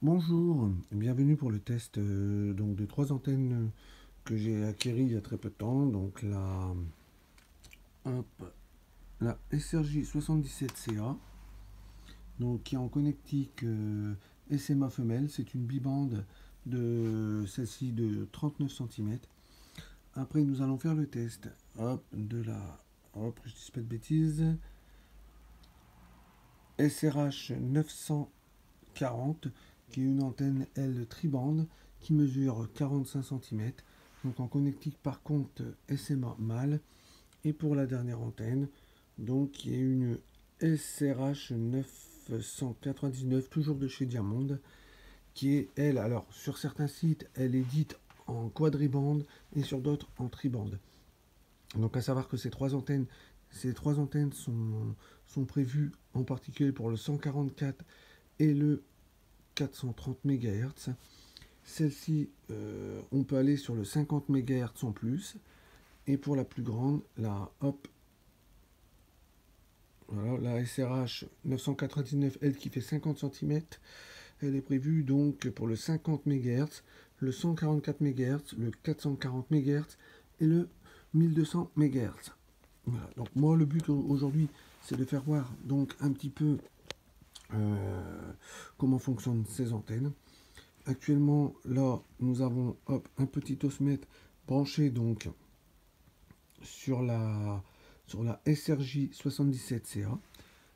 Bonjour, bienvenue pour le test donc de trois antennes que j'ai acquéries il y a très peu de temps. Donc hop, la SRJ 77CA, donc qui est en connectique SMA femelle. C'est une bibande de celle-ci de 39 cm. Après, nous allons faire le test de la, je dis pas de bêtises, SRH 940, qui est une antenne L tribande qui mesure 45 cm. Donc en connectique par contre SMA mâle. Et pour la dernière antenne, donc qui est une SRH 999, toujours de chez Diamond, qui est elle, alors sur certains sites, elle est dite en quadribande et sur d'autres en tribande. Donc à savoir que ces trois antennes sont prévues en particulier pour le 144 et le 430 MHz. Celle-ci, on peut aller sur le 50 MHz en plus. Et pour la plus grande, voilà, la SRH 999, elle qui fait 50 cm, elle est prévue donc pour le 50 MHz, le 144 MHz, le 440 MHz et le 1200 MHz. Voilà. Donc moi le but aujourd'hui c'est de faire voir donc un petit peu comment fonctionnent ces antennes. Actuellement là nous avons un petit osmètre branché donc sur la SRJ 77CA.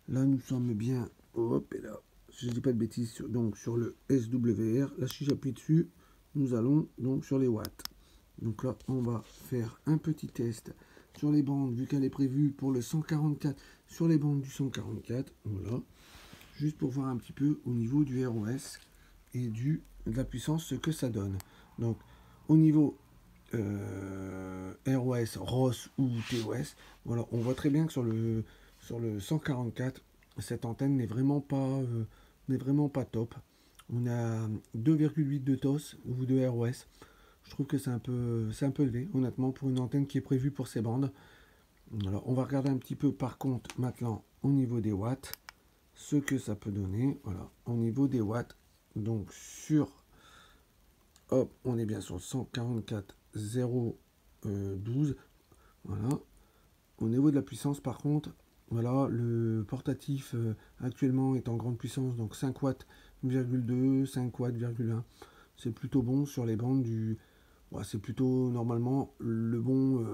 Là, nous sommes bien, hop, et là, si je ne dis pas de bêtises, donc sur le SWR. Là, si j'appuie dessus, nous allons donc sur les watts. Donc là, on va faire un petit test sur les bandes, vu qu'elle est prévue pour le 144, sur les bandes du 144. Voilà, juste pour voir un petit peu au niveau du ROS et de la puissance, ce que ça donne. Donc, au niveau ROS, ROS ou TOS, voilà, on voit très bien que sur le 144, cette antenne n'est vraiment pas top. On a 2,8 de TOS ou de ROS. Je trouve que c'est un peu élevé, honnêtement, pour une antenne qui est prévue pour ces bandes. Alors, on va regarder un petit peu, par contre, maintenant, au niveau des watts, ce que ça peut donner. Voilà, au niveau des watts, donc on est bien sur 144 012. Voilà. Au niveau de la puissance, par contre, voilà, le portatif actuellement est en grande puissance, donc 5 watts, 5 watts, c'est plutôt bon sur les bandes du. Ouais, c'est plutôt normalement le bon.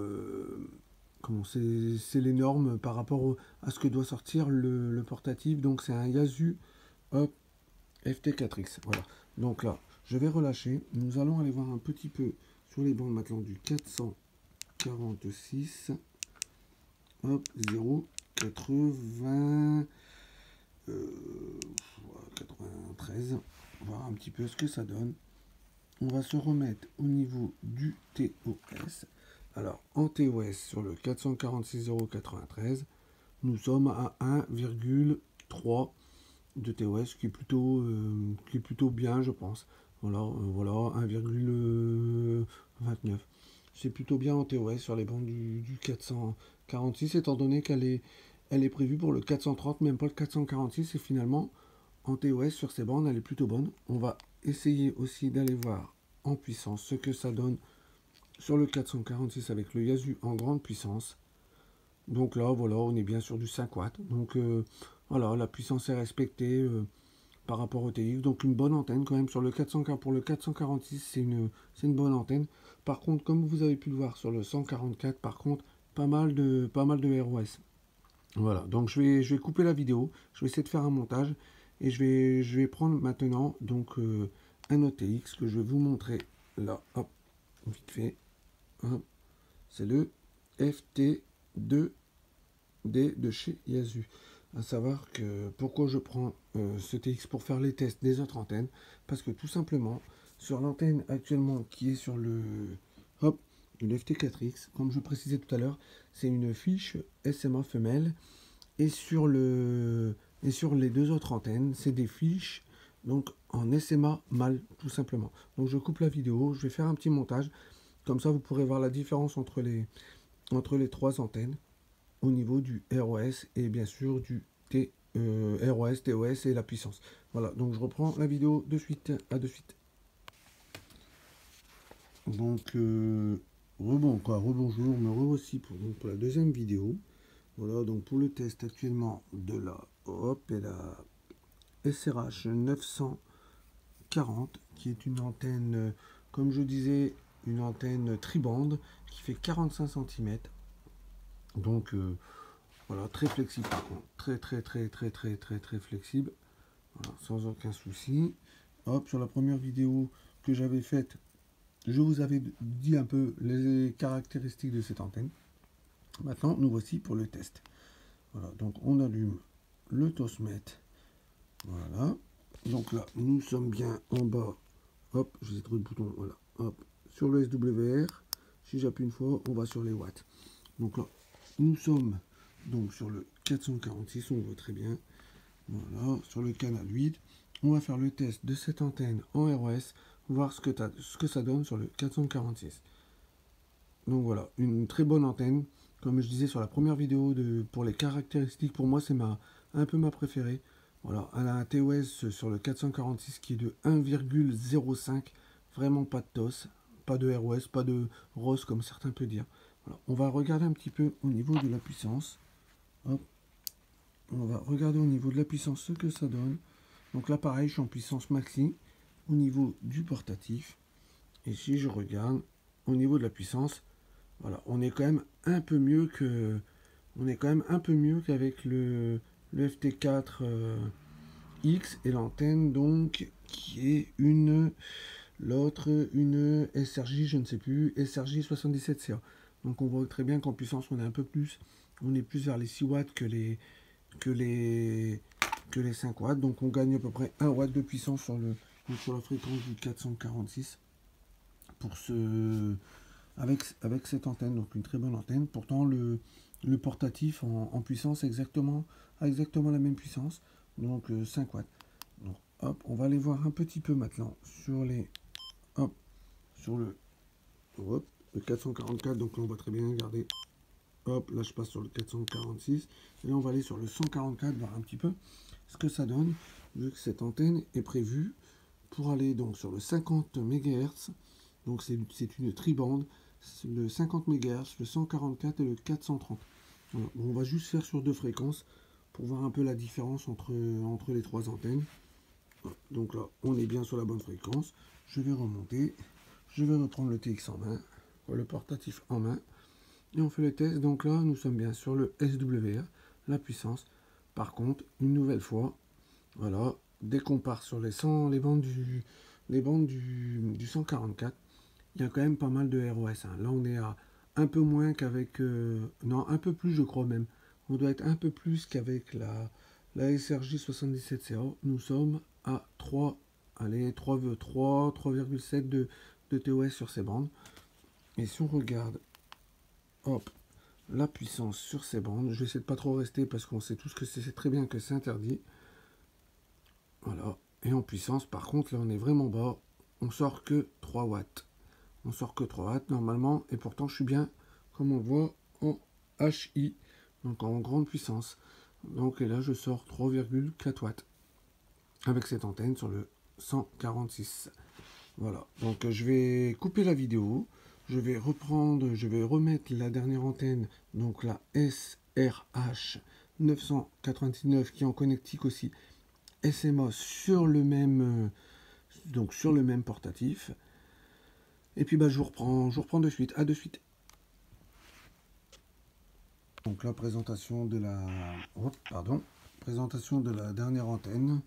Comment c'est les normes par rapport à ce que doit sortir le portatif. Donc c'est un Yasu hop, FT4X. Voilà. Donc là, je vais relâcher. Nous allons aller voir un petit peu sur les bandes maintenant du 446. Hop, 0, 80, 93. On va voir un petit peu ce que ça donne. On va se remettre au niveau du TOS. Alors, en TOS, sur le 446,093, nous sommes à 1,3 de TOS, qui est plutôt bien, je pense. Voilà 1,29. C'est plutôt bien en TOS sur les bandes du 446, étant donné elle est prévue pour le 430, même pas le 446, et finalement, en TOS sur ces bandes, elle est plutôt bonne. On va essayer aussi d'aller voir en puissance ce que ça donne sur le 446 avec le Yasu en grande puissance. Donc là, voilà, on est bien sur du 5 watts. Donc voilà, la puissance est respectée par rapport au TX. Donc une bonne antenne quand même sur le 440. Pour le 446, c'est une bonne antenne. Par contre, comme vous avez pu le voir sur le 144, par contre, pas mal de ROS. Voilà, donc je vais couper la vidéo, je vais essayer de faire un montage et je vais prendre maintenant donc un OTX que je vais vous montrer là, hop, vite fait. Hop, c'est le FT2D de chez Yasu. À savoir que pourquoi je prends ce TX pour faire les tests des autres antennes, parce que tout simplement sur l'antenne actuellement qui est sur hop, le FT4X, comme je précisais tout à l'heure, c'est une fiche SMA femelle. Et et sur les deux autres antennes, c'est des fiches donc en SMA mâle, tout simplement. Donc je coupe la vidéo, je vais faire un petit montage. Comme ça, vous pourrez voir la différence entre les trois antennes au niveau du ROS et bien sûr du TES. ROS, TOS et la puissance. Voilà, donc je reprends la vidéo de suite. À de suite. Donc, rebonjour, me revoici pour la deuxième vidéo. Voilà, donc pour le test actuellement de la et la SRH 940, qui est une antenne, comme je disais, une antenne tribande qui fait 45 cm. Donc, voilà, très flexible par contre. Très flexible. Voilà, sans aucun souci. Hop, sur la première vidéo que j'avais faite, je vous avais dit un peu les caractéristiques de cette antenne. Maintenant, nous voici pour le test. Voilà, donc on allume le Tosmet. Voilà. Donc là, nous sommes bien en bas. Hop, je vais trouver le bouton. Voilà. Hop, sur le SWR. Si j'appuie une fois, on va sur les watts. Donc là, nous sommes donc sur le 446, on voit très bien. Voilà, sur le canal 8. On va faire le test de cette antenne en ROS, voir ce que ça donne sur le 446. Donc voilà, une très bonne antenne. Comme je disais sur la première vidéo, pour les caractéristiques, pour moi c'est un peu ma préférée. Voilà, elle a un TOS sur le 446 qui est de 1,05. Vraiment pas de TOS, pas de ROS, pas de ROS comme certains peuvent dire. Voilà, on va regarder un petit peu au niveau de la puissance. Hop. On va regarder au niveau de la puissance ce que ça donne. Donc là pareil, je suis en puissance maxi au niveau du portatif. Et si je regarde au niveau de la puissance, voilà, on est quand même un peu mieux qu'avec le FT4 X et l'antenne donc qui est une SRJ, je ne sais plus, SRJ 77CA. Donc on voit très bien qu'en puissance on est on est plus vers les 6 watts que les 5 watts. Donc on gagne à peu près 1 watt de puissance sur la fréquence du 446 avec cette antenne, donc une très bonne antenne. Pourtant le portatif en puissance a exactement la même puissance, donc 5 watts. Donc, hop, on va aller voir un petit peu maintenant sur le 444, donc là on voit très bien, regardez. Hop, là je passe sur le 446. Et là on va aller sur le 144, voir un petit peu ce que ça donne, vu que cette antenne est prévue pour aller donc sur le 50 MHz. Donc c'est une tribande, le 50 MHz, le 144 et le 430. Voilà. Bon, on va juste faire sur deux fréquences pour voir un peu la différence entre les trois antennes. Voilà. Donc là, on est bien sur la bonne fréquence. Je vais remonter. Je vais reprendre le TX en main, le portatif en main. Et on fait le test. Donc là, nous sommes bien sur le SWR, la puissance. Par contre, une nouvelle fois, voilà, dès qu'on part sur les bandes du 144, il y a quand même pas mal de ROS. Hein. Là, on est à un peu moins qu'avec... non, un peu plus, je crois même. On doit être un peu plus qu'avec la SRJ 77CA. Nous sommes à 3,7 de TOS sur ces bandes. Et si on regarde, hop, la puissance sur ces bandes, je vais essayer de pas trop rester parce qu'on sait tous que c'est très bien que c'est interdit. Voilà. Et en puissance, par contre, là, on est vraiment bas. On sort que 3 watts. On sort que 3 watts normalement. Et pourtant, je suis bien, comme on voit, en HI. Donc en grande puissance. Donc et là, je sors 3,4 watts. Avec cette antenne sur le 146. Voilà. Donc je vais couper la vidéo. Je vais remettre la dernière antenne. Donc la SRH 999 qui est en connectique aussi. SMA sur le même portatif. Et puis je vous reprends de suite. À de suite. Donc la présentation de la dernière antenne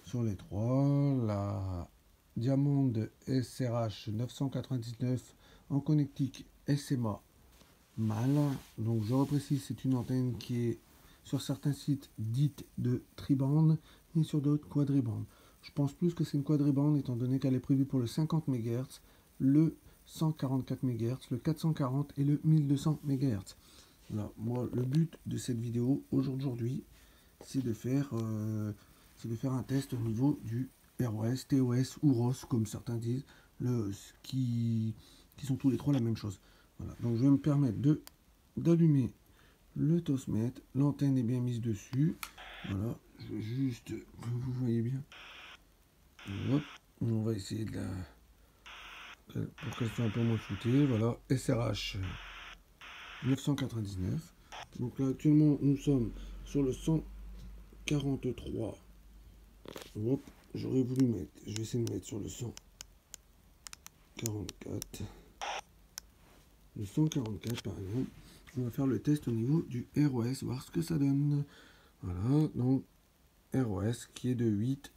sur les trois, la Diamond SRH 999 en connectique SMA mâle. Donc je reprécise, c'est une antenne qui est sur certains sites dite de tribande et sur d'autres quadribande. Je pense plus que c'est une quadribande étant donné qu'elle est prévue pour le 50 MHz, le 144 MHz, le 440 et le 1200 MHz. Voilà, moi le but de cette vidéo aujourd'hui, c'est de faire un test au niveau du ROS, TOS ou ROS comme certains disent, qui sont tous les trois la même chose. Voilà, donc je vais me permettre d'allumer le Tosmet, l'antenne est bien mise dessus. Voilà, Je vais juste que vous voyez bien. Hop, on va essayer de la... pour qu'elle soit un peu moins floutée. Voilà, SRH 999. Donc là, actuellement, nous sommes sur le 143. Hop, j'aurais voulu mettre, je vais essayer de mettre sur le 144. Le 144 par exemple. On va faire le test au niveau du ROS, voir ce que ça donne. Voilà, donc ROS qui est de 8.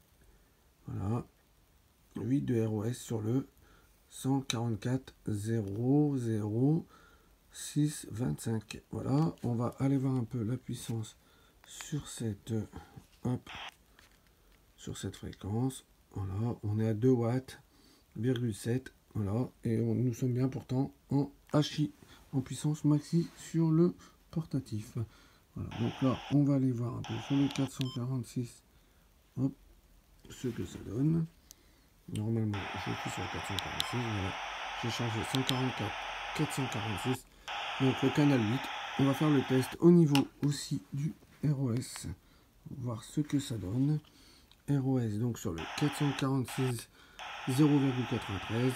Voilà, 8 de ROS sur le 144 006 25. Voilà, on va aller voir un peu la puissance sur cette, hop, sur cette fréquence. Voilà, on est à 2 watts, 7. Voilà, et nous sommes bien pourtant en HI, en puissance maxi sur le portatif. Voilà, donc là, on va aller voir un peu sur le 446, hop, ce que ça donne. Normalement, je suis sur le 446, voilà. J'ai changé 144, 446. Donc le canal 8. On va faire le test au niveau aussi du ROS. Voir ce que ça donne. ROS donc sur le 446, 0,93.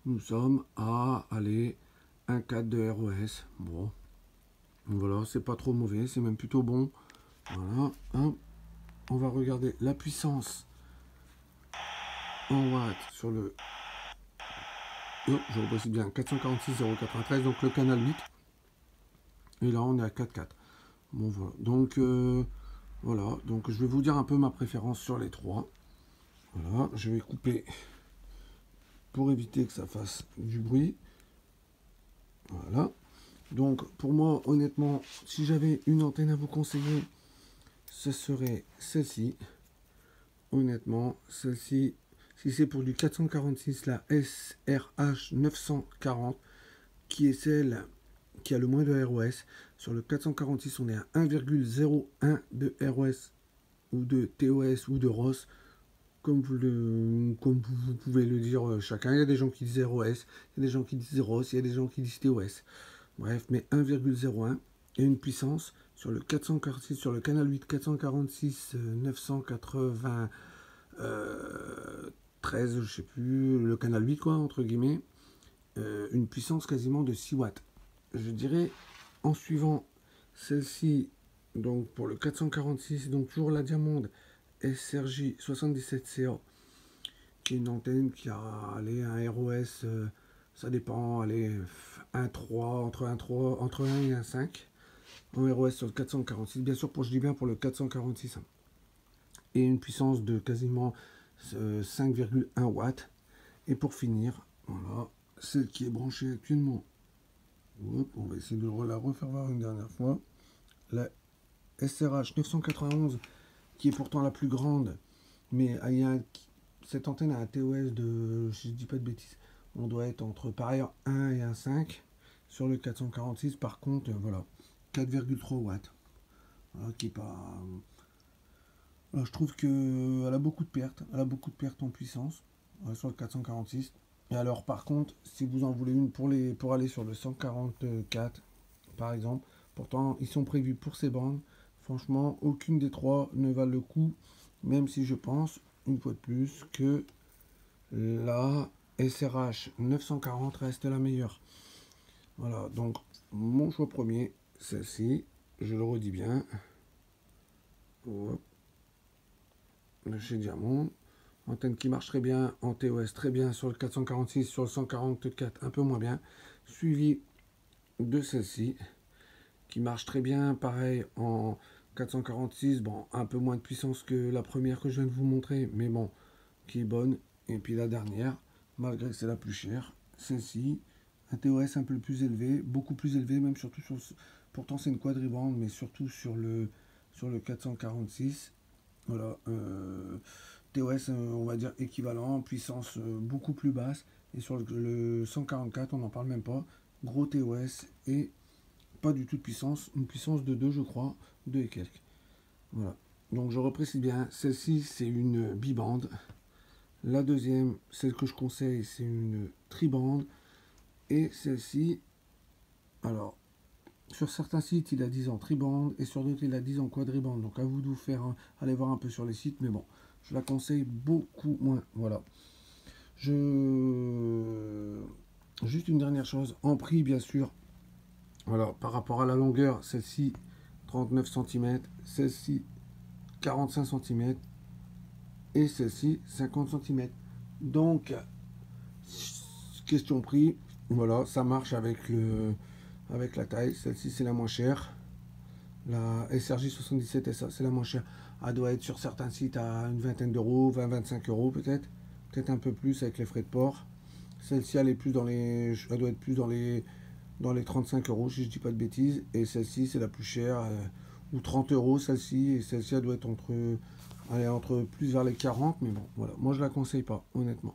Nous sommes à, allez, 1,4 de ROS. Bon, voilà, c'est pas trop mauvais, c'est même plutôt bon. Voilà, hein. On va regarder la puissance en watts sur le... Oh, je reprécise bien, 446,093, donc le canal 8. Et là, on est à 4,4. Bon, voilà. Donc, voilà. Donc, je vais vous dire un peu ma préférence sur les trois. Voilà. Je vais couper pour éviter que ça fasse du bruit. Voilà. Donc, pour moi, honnêtement, si j'avais une antenne à vous conseiller, ce serait celle-ci. Honnêtement, celle-ci, si c'est pour du 446, la SRH 940, qui est celle qui a le moins de ROS. Sur le 446, on est à 1,01 de ROS ou de TOS ou de ROS, comme vous pouvez le dire chacun. Il y a des gens qui disent ROS, il y a des gens qui disent ROS, il y a des gens qui disent TOS. Bref, mais 1,01 et une puissance sur le 446, sur le canal 8 446 980 13, je sais plus, le canal 8 quoi, entre guillemets, une puissance quasiment de 6 watts. Je dirais, en suivant celle-ci, donc pour le 446, donc toujours la Diamond SRJ 77CA, qui est une antenne qui a allez, un ROS, ça dépend, allez, 1,3, entre 1 et 1,5 en ROS sur le 446, bien sûr, je dis bien pour le 446, hein. Et une puissance de quasiment 5,1 watts. Et pour finir, voilà, celle qui est branchée actuellement. Hop, on va essayer de la refaire voir une dernière fois. La SRH 991, qui est pourtant la plus grande, mais cette antenne a un TOS de, si je dis pas de bêtises, on doit être entre pareil 1 et 1,5. Sur le 446, par contre, voilà, 4,3 watts. Voilà, qui est pas... Alors, je trouve qu'elle a beaucoup de pertes. Elle a beaucoup de pertes en puissance sur le 446. Et alors, par contre, si vous en voulez une pour aller sur le 144, par exemple, pourtant, ils sont prévus pour ces bandes. Franchement, aucune des trois ne valent le coup, même si je pense, une fois de plus, que la SRH 940 reste la meilleure. Voilà, donc, mon choix premier, celle-ci, je le redis bien. Hop. Le chez Diamond. Antenne qui marche très bien en TOS, très bien sur le 446, sur le 144, un peu moins bien. Suivi de celle-ci, qui marche très bien, pareil en 446, bon, un peu moins de puissance que la première que je viens de vous montrer, mais bon, qui est bonne. Et puis la dernière, malgré que c'est la plus chère, celle-ci, un TOS un peu plus élevé, beaucoup plus élevé, même surtout sur... Pourtant c'est une quadribande, mais surtout sur le 446. Voilà, TOS, on va dire équivalent, puissance beaucoup plus basse. Et sur le 144, on n'en parle même pas. Gros TOS et pas du tout de puissance. Une puissance de 2, je crois. 2 et quelques. Voilà. Donc je reprécise bien, celle-ci c'est une bibande. La deuxième, celle que je conseille, c'est une tribande. Et celle-ci, alors, Sur certains sites, il a 10 en tribande et sur d'autres, il a 10 en quadribande. Donc à vous de vous faire aller voir un peu sur les sites, mais bon, je la conseille beaucoup moins. Voilà. Juste une dernière chose, en prix bien sûr. Voilà, par rapport à la longueur, celle-ci 39 cm, celle-ci 45 cm et celle-ci 50 cm. Donc, question prix, voilà, ça marche avec la taille. Celle-ci c'est la moins chère. La SRJ 77 SA, c'est la moins chère. Elle doit être sur certains sites à une vingtaine d'euros, 20-25 euros peut-être. Peut-être un peu plus avec les frais de port. Celle-ci, elle doit être plus dans les 35 euros, si je dis pas de bêtises. Et celle-ci, c'est la plus chère, ou 30 euros celle-ci. Et celle-ci, elle doit être entre plus vers les 40. Mais bon, voilà. Moi, je la conseille pas, honnêtement.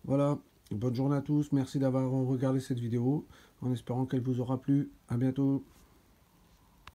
Voilà. Bonne journée à tous. Merci d'avoir regardé cette vidéo. En espérant qu'elle vous aura plu. À bientôt.